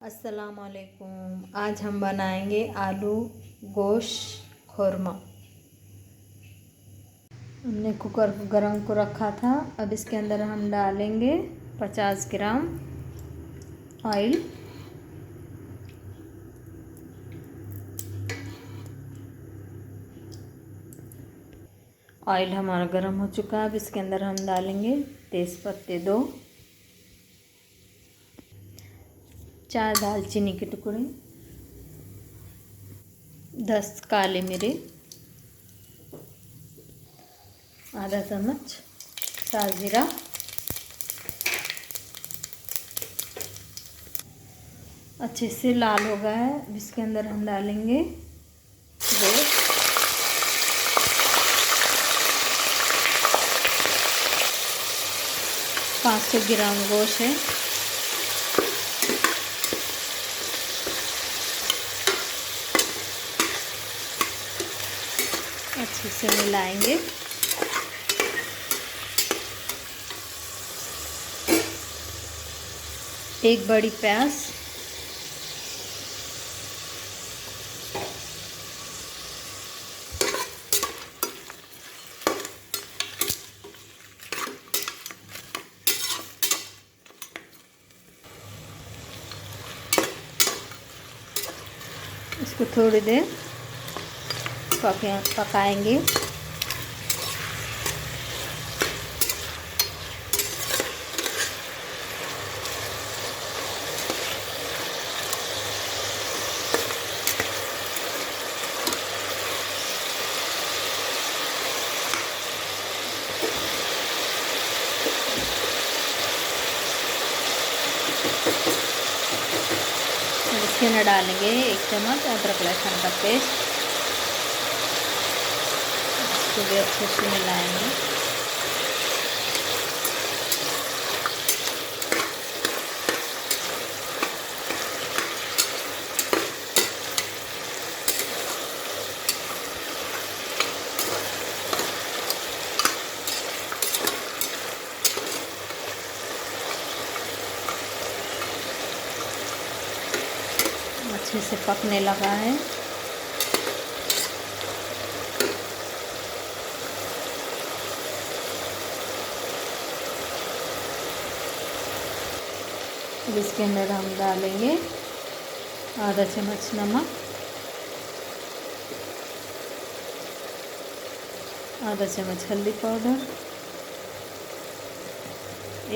अस्सलामुअलैकुम। आज हम बनाएंगे आलू गोश्त खोरमा। हमने कुकर गरम को रखा था। अब इसके अंदर हम डालेंगे 50 ग्राम ऑयल। ऑयल हमारा गरम हो चुका है। अब इसके अंदर हम डालेंगे तेज़पत्ते 2, 4 दालचीनी के टुकड़े, 10 काले मिर्च, आधा चम्मच साजीरा, अच्छे से लाल हो गया है। इसके अंदर हम डालेंगे गोश्त। 500 ग्राम गोश्त है। अच्छे से मिलाएंगे। एक बड़ी प्याज, इसको थोड़ी देर पकाएंगे। इसके अंदर डालेंगे 1 चम्मच अदरक लहसुन का पेस्ट। इसको भी अच्छे से मिलाएंगे। अच्छे से पकने लगा है। अब इसके अंदर हम डालेंगे आधा चम्मच नमक, आधा चम्मच हल्दी पाउडर,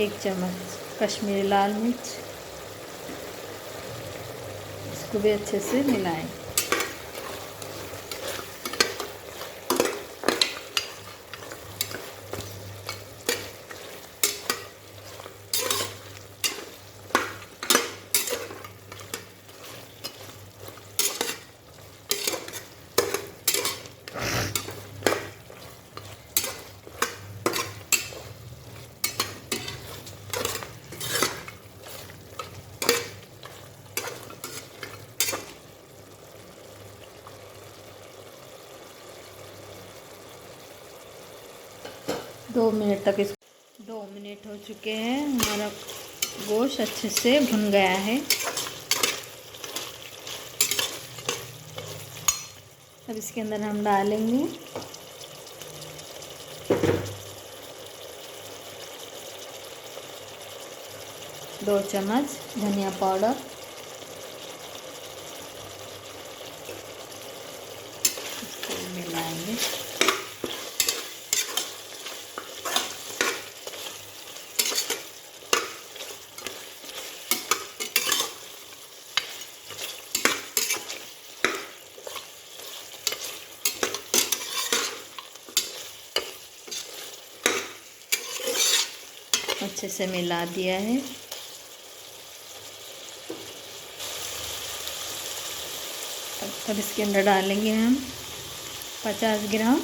1 चम्मच कश्मीरी लाल मिर्च। इसको भी अच्छे से मिलाएं। दो मिनट हो चुके हैं। हमारा गोश्त अच्छे से भुन गया है। अब इसके अंदर हम डालेंगे दो चम्मच धनिया पाउडर, इसको मिलाएंगे। अच्छे से मिला दिया है। अब इसके अंदर डालेंगे हम 50 ग्राम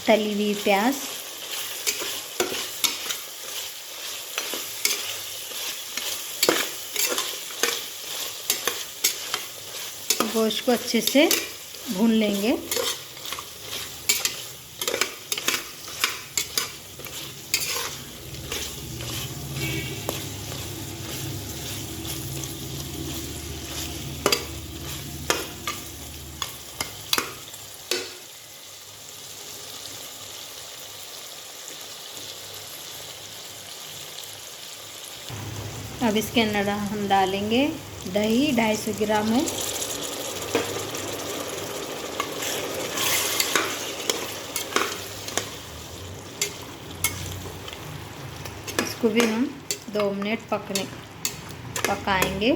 तली हुई प्याज, गोश्त को अच्छे से भून लेंगे। अब इसके अंदर हम डालेंगे दही, 250 ग्राम है। इसको भी हम 2 मिनट पकाएंगे।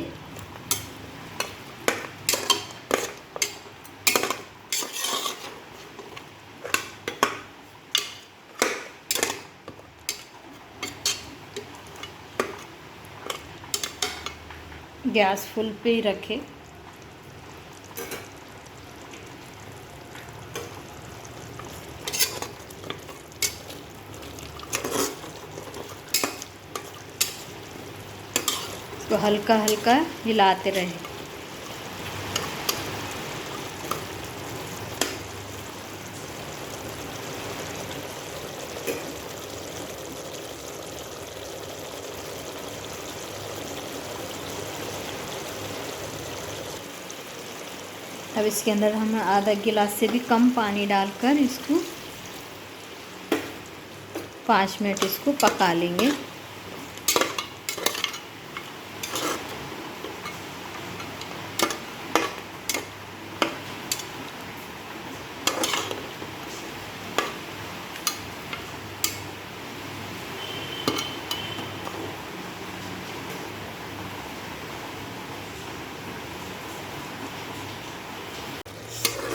गैस फुल पे ही रखें। इसको हल्का हल्का हिलाते रहें। अब इसके अंदर हम आधा गिलास से भी कम पानी डालकर इसको 5 मिनट इसको पका लेंगे।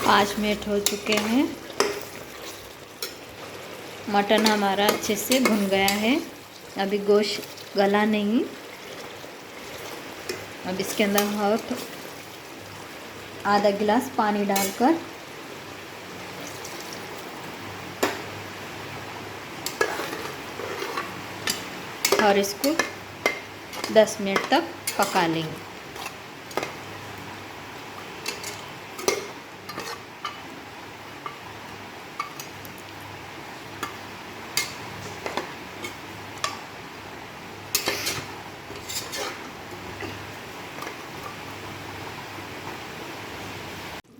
पाँच मिनट हो चुके हैं। मटन हमारा अच्छे से भुन गया है। अभी गोश्त गला नहीं। अब इसके अंदर और आधा गिलास पानी डालकर और इसको 10 मिनट तक पका लेंगे।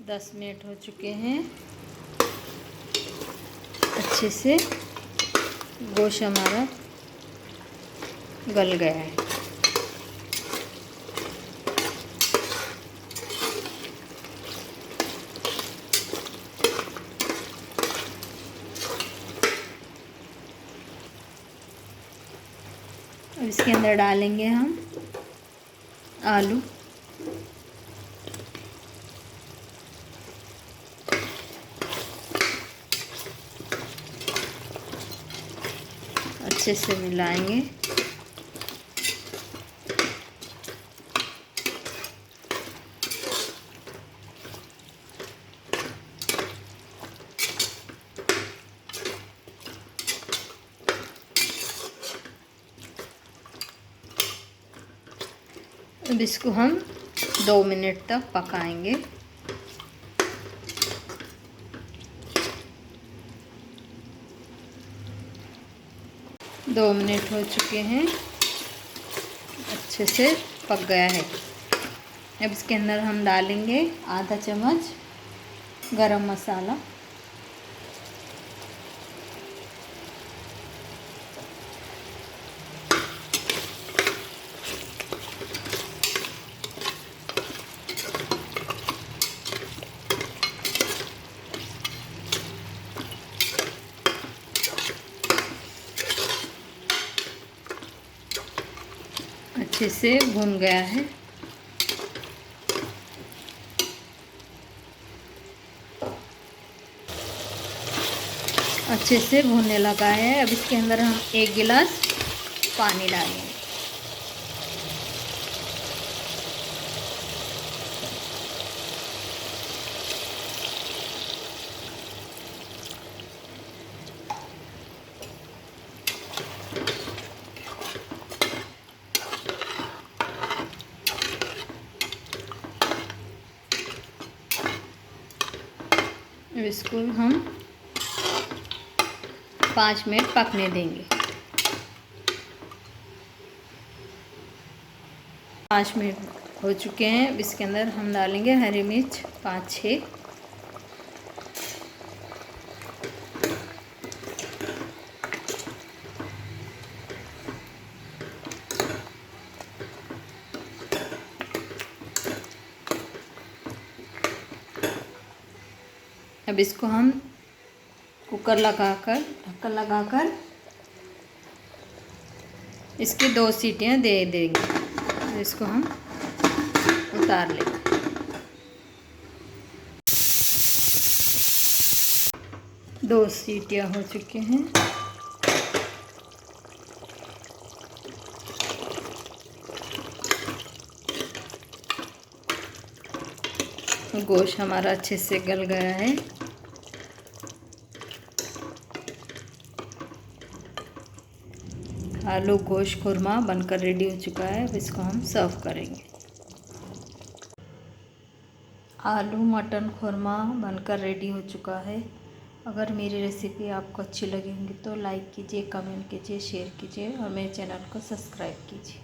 दस मिनट हो चुके हैं। अच्छे से गोश्त हमारा गल गया है। अब इसके अंदर डालेंगे हम आलू। अच्छे से मिलाएंगे। अब इसको हम 2 मिनट तक पकाएंगे। दो मिनट हो चुके हैं। अच्छे से पक गया है। अब इसके अंदर हम डालेंगे आधा चम्मच गरम मसाला, अच्छे से भुन गया है। अच्छे से भुनने लगा है। अब इसके अंदर हम 1 गिलास पानी डालेंगे। अब इसको हम 5 मिनट पकने देंगे। 5 मिनट हो चुके हैं। अब इसके अंदर हम डालेंगे हरी मिर्च 5-6, अब इसको हम कुकर लगाकर, ढक्कन लगाकर इसकी 2 सीटियां दे देंगे। इसको हम उतार लेंगे। 2 सीटियां हो चुकी हैं। गोश्त हमारा अच्छे से गल गया है। आलू गोश्त कोरमा बनकर रेडी हो चुका है। अब इसको हम सर्व करेंगे। आलू मटन कोरमा बनकर रेडी हो चुका है। अगर मेरी रेसिपी आपको अच्छी लगी होगी तो लाइक कीजिए, कमेंट कीजिए, शेयर कीजिए और मेरे चैनल को सब्सक्राइब कीजिए।